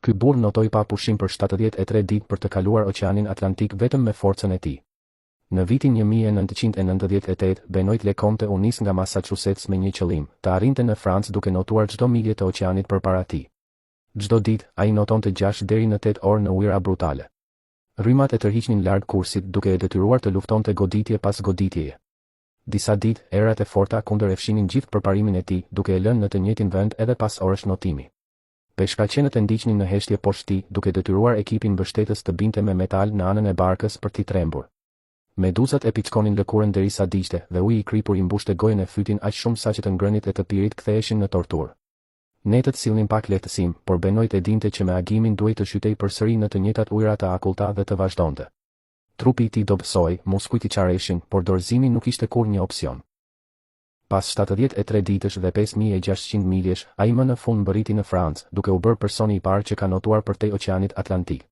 Ky burr notoi pa pushim për 73 ditë për të kaluar Oqeanin Atlantik vetëm me forcën e tij. Në vitin 1998, Benoit Leconte u nis nga Massachusetts me një qëllim, të arrinte në Francë duke notuar çdo milje të oqeanit përpara tij. Çdo ditë, ai notonte 6 deri në 8 orë në ujëra brutale. Rrymat e tërhiqnin larg kursit duke e detyruar të luftonte goditje pas goditjeje. Disa ditë, erat e forta kundër e fshinin gjithë përparimin e tij, duke e lënë në të njëjtin vend edhe pas orësh notimi. Peshkaqenët e ndiqnin në heshtje poshtë tij, duke detyruar ekipin mbështetës të binte me metal në anën e barkës për t'i trembur. Meduzat e pickonin lëkurën derisa diqte dhe uji i kripur i mbushte gojën e fytin aq shumë saqë të ngrënit e të pirit ktheheshin në torturë. Netët sillnin pak lehtësim, por Benoit e dinte që me agimin duhej të shytej përsëri në të njëjtat ujëra të akullta dhe të vazhdonte. Trupi i tij dobësoi, muskujt i qareshin, por dorëzimi nuk ishte kur një opsion. Pas 73 ditësh dhe 5600 miljesh, ai më në fund mbërriti në Francë, duke u bërë personi i parë që ka notuar përtej Oqeanit Atlantik.